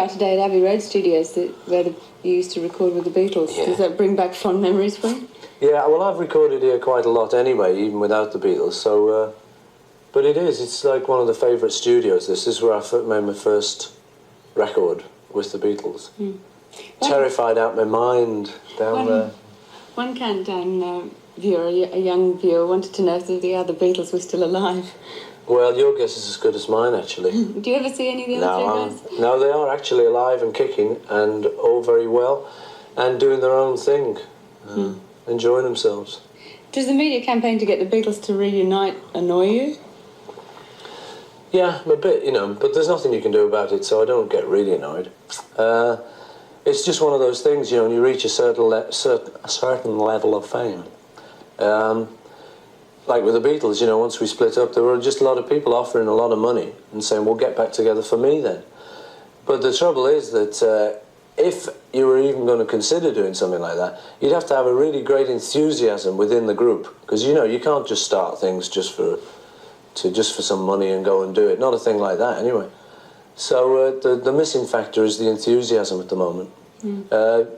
are today at Abbey Road Studios, where you used to record with the Beatles. Yeah. Does that bring back fond memories for you? Yeah, well, I've recorded here quite a lot anyway, even without the Beatles, so... but it's like one of the favourite studios. This is where I made my first record with the Beatles. Terrified out my mind down there. One countdown viewer, a young viewer, wanted to know if the other Beatles were still alive. Well, your guess is as good as mine, actually. Do you ever see any of the other three guys? No, they are actually alive and kicking and all very well and doing their own thing, enjoying themselves. Does the media campaign to get the Beatles to reunite annoy you? Yeah, a bit, but there's nothing you can do about it, so I don't get really annoyed. It's just one of those things, when you reach a certain level of fame. Like with the Beatles, once we split up, there were just a lot of people offering a lot of money and saying, we'll get back together for me then. But the trouble is that if you were even going to consider doing something like that, you'd have to have a really great enthusiasm within the group. Because, you can't just start things just for some money and go and do it. Not a thing like that, anyway. So the missing factor is the enthusiasm at the moment,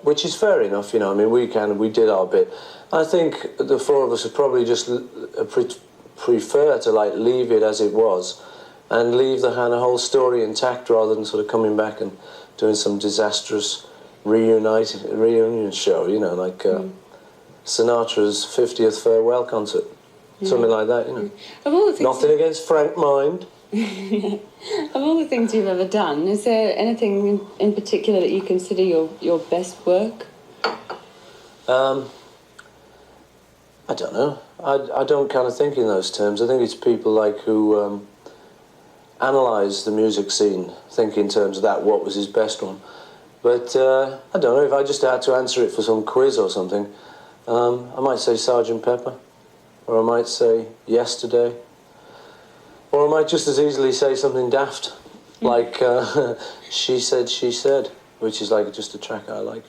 which is fair enough, we did our bit. I think the four of us would probably just prefer to leave it as it was and leave the whole story intact rather than sort of coming back and doing some disastrous reunion show, like Sinatra's 50th farewell concert. Something like that, Of all the things Nothing against Frank Mind. Of all the things you've ever done, is there anything in particular that you consider your best work? I don't know. I don't kind of think in those terms. I think it's people who analyse the music scene, think in terms of that, what was his best one. But I don't know, if I just had to answer it for some quiz or something, I might say Sgt. Pepper. Or I might say Yesterday. Or I might just as easily say something daft, like She Said, which is just a track I like,